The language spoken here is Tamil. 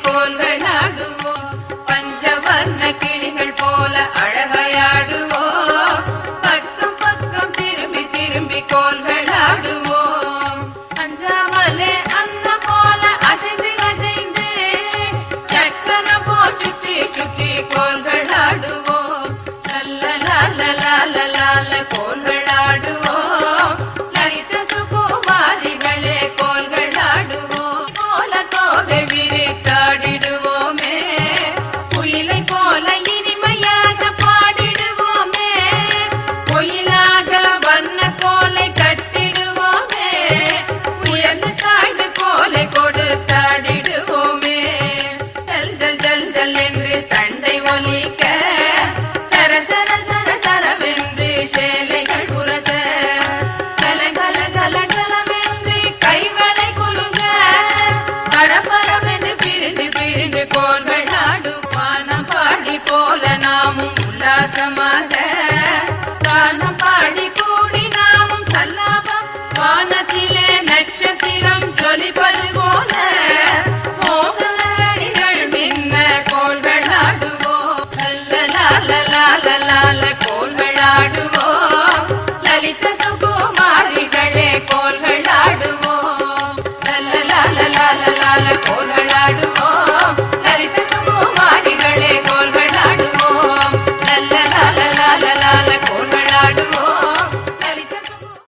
கோல்கள் ஆடுவோம் பஞ்சவர்ண கிளிகள் போல அழகையாடுவோம் பக்கம் பக்கம் திரும்பி திரும்பி கோல்கள் ஆடுவோம் அஞ்சாமலே அன்ன போல அசைந்து அசைந்து சக்கரம் போல் சுற்றி சுற்றி கோல்கள் ஆடுவோம் லல்லலா லல்லா